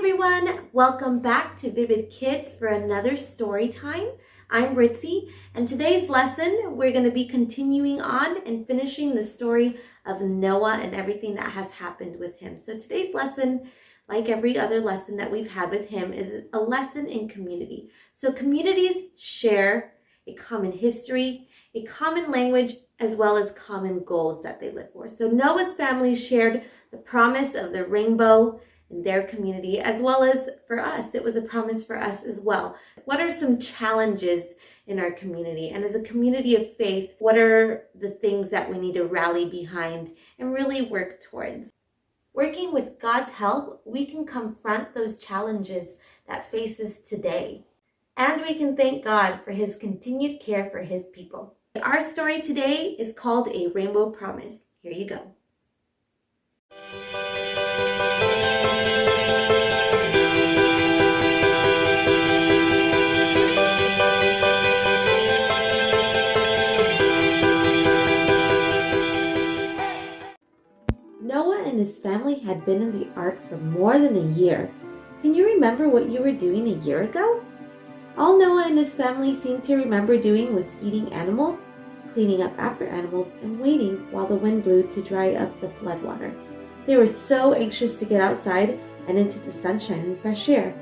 everyone, welcome back to Vivid Kids for another story time. I'm Ritzy, and today's lesson we're going to be continuing on and finishing the story of Noah and everything that has happened with him. So today's lesson, like every other lesson that we've had with him, is a lesson in community. So communities share a common history, a common language, as well as common goals that they live for. So Noah's family shared the promise of the rainbow in their community, as well as for us. It was a promise for us as well. What are some challenges in our community? And as a community of faith, what are the things that we need to rally behind and really work towards? Working with God's help, we can confront those challenges that face us today. And we can thank God for his continued care for his people. Our story today is called A Rainbow Promise. Here you go. Noah and his family had been in the ark for more than a year. Can you remember what you were doing a year ago? All Noah and his family seemed to remember doing was feeding animals, cleaning up after animals, and waiting while the wind blew to dry up the floodwater. They were so anxious to get outside and into the sunshine and fresh air.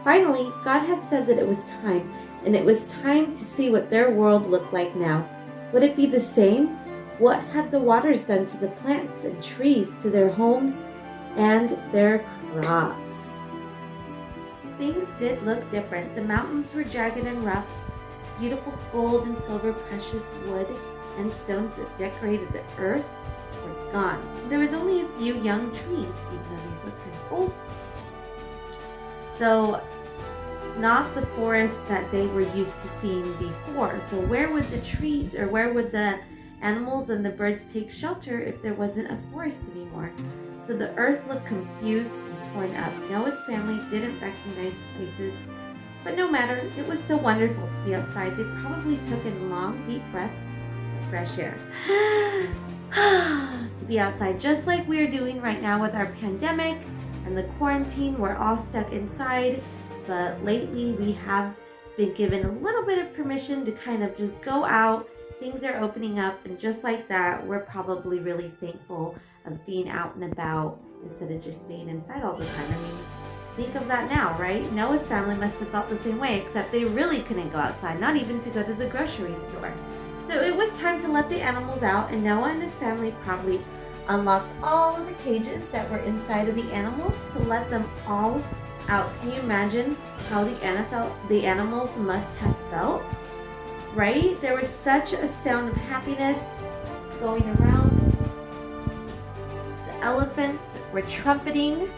Finally, God had said that it was time, and it was time to see what their world looked like now. Would it be the same? What had the waters done to the plants and trees, to their homes and their crops? Things did look different. The mountains were jagged and rough. Beautiful gold and silver precious wood and stones that decorated the earth were gone. There was only a few young trees, even though these look kind of old. So, not the forest that they were used to seeing before. So where would the trees, or where would the animals and the birds take shelter if there wasn't a forest anymore? So the earth looked confused and torn up. Noah's family didn't recognize places, but no matter, it was so wonderful to be outside. They probably took in long, deep breaths of fresh air. To be outside, just like we're doing right now with our pandemic and the quarantine. We're all stuck inside, but lately we have been given a little bit of permission to kind of just go out. Things are opening up, and just like that, we're probably really thankful of being out and about instead of just staying inside all the time. I mean, think of that now, right? Noah's family must have felt the same way, except they really couldn't go outside, not even to go to the grocery store. So it was time to let the animals out, and Noah and his family probably unlocked all of the cages that were inside of the animals to let them all out. Can you imagine how the animals must have felt? Right? There was such a sound of happiness going around. The elephants were trumpeting.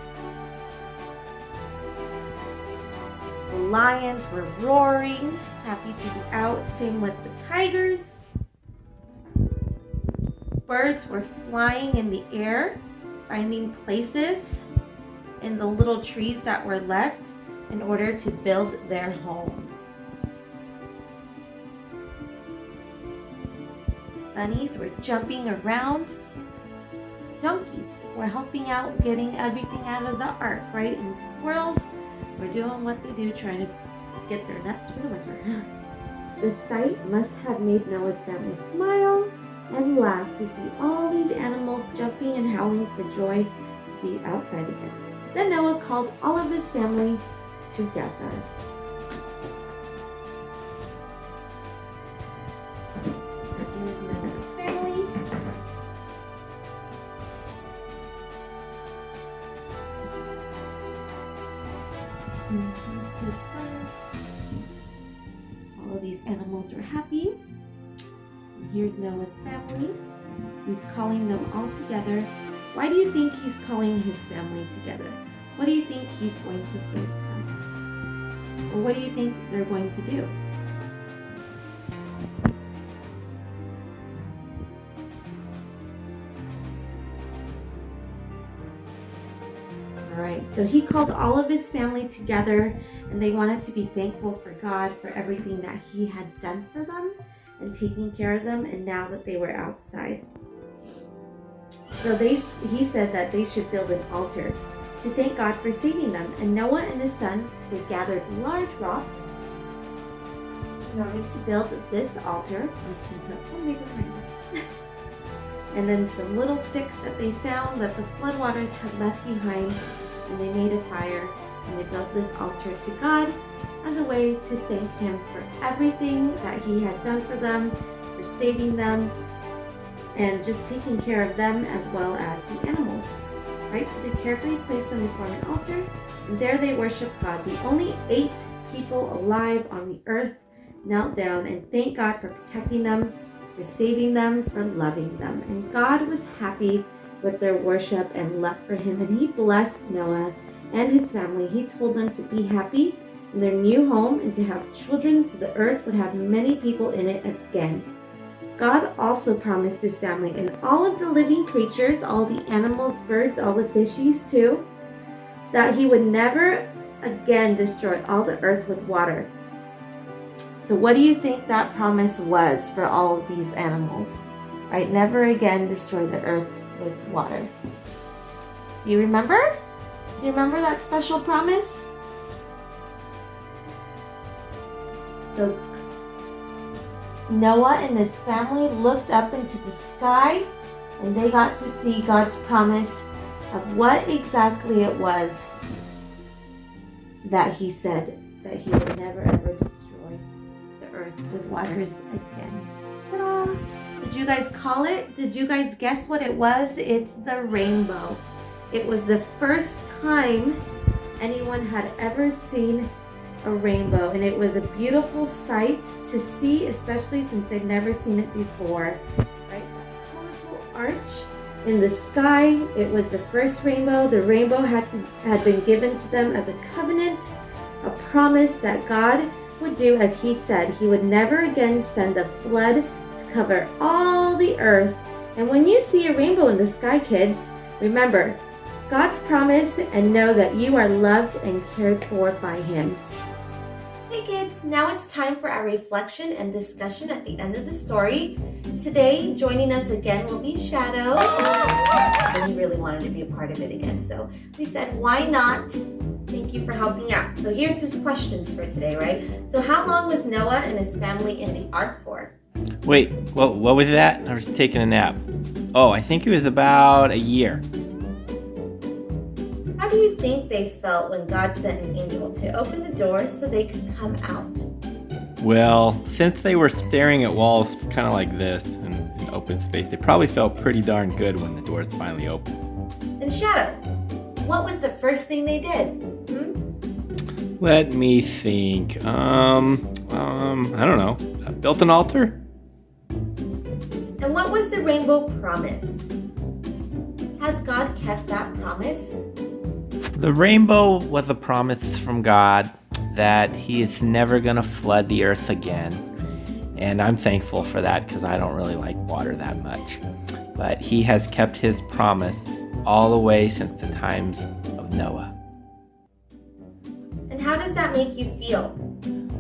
The lions were roaring, happy to be out. Same with the tigers. Birds were flying in the air, finding places in the little trees that were left in order to build their homes. Bunnies were jumping around. Donkeys were helping out, getting everything out of the ark, right? And squirrels were doing what they do, trying to get their nuts for the winter. The sight must have made Noah's family smile and laugh to see all these animals jumping and howling for joy to be outside again. Then Noah called all of his family together. Here's Noah's family. And he's to the side. All of these animals are happy. And here's Noah's family. He's calling them all together. Why do you think he's calling his family together? What do you think he's going to say to them? Or what do you think they're going to do? Alright, so he called all of his family together, and they wanted to be thankful for God for everything that he had done for them and taking care of them, and now that they were outside. So he said that they should build an altar to to thank God for saving them. And Noah and his son, they gathered large rocks in order to build this altar. I'm just going to put one bigger right. And then some little sticks that they found that the floodwaters had left behind, and they made a fire and they built this altar to God as a way to thank him for everything that he had done for them, for saving them, and just taking care of them as well as the animals. Right? So they carefully placed them before an altar, and there they worshiped God. The only 8 people alive on the earth knelt down and thanked God for protecting them, for saving them, for loving them. And God was happy with their worship and love for him, and he blessed Noah and his family. He told them to be happy in their new home and to have children so the earth would have many people in it again. God also promised his family and all of the living creatures, all the animals, birds, all the fishies too, that he would never again destroy all the earth with water. So what do you think that promise was for all of these animals? Right? Never again destroy the earth with water. Do you remember? Do you remember that special promise? So Noah and his family looked up into the sky, and they got to see God's promise of what exactly it was that he said that he would never ever destroy the earth with waters again. Ta-da! Did you guys call it? Did you guys guess what it was? It's the rainbow. It was the first time anyone had ever seen a rainbow, and it was a beautiful sight to see, especially since they'd never seen it before. Right? That colorful arch in the sky. It was the first rainbow. The rainbow had been given to them as a covenant, a promise that God would do as he said. He would never again send a flood to cover all the earth. And when you see a rainbow in the sky, kids, remember God's promise and know that you are loved and cared for by him. Hey kids, now it's time for our reflection and discussion at the end of the story. Today, joining us again will be Shadow. And he really wanted to be a part of it again, so we said, why not? Thank you for helping out. So here's his questions for today, right? So how long was Noah and his family in the ark for? Wait, what was that? I was taking a nap. Oh, I think it was about a year. How do you think they felt when God sent an angel to open the door so they could come out? Well, since they were staring at walls kind of like this in open space, they probably felt pretty darn good when the doors finally opened. And Shadow, what was the first thing they did? Let me think. I don't know. Built an altar? And what was the rainbow promise? Has God kept that promise? The rainbow was a promise from God that he is never going to flood the earth again. And I'm thankful for that because I don't really like water that much. But he has kept his promise all the way since the times of Noah. And how does that make you feel?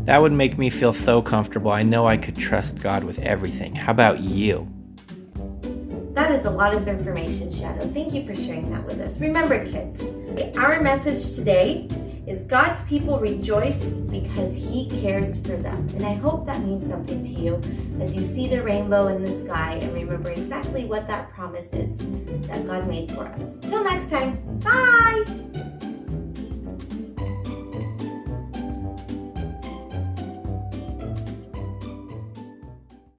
That would make me feel so comfortable. I know I could trust God with everything. How about you? That is a lot of information, Shadow. Thank you for sharing that with us. Remember, kids, our message today is God's people rejoice because he cares for them. And I hope that means something to you as you see the rainbow in the sky and remember exactly what that promise is that God made for us. Till next time, bye!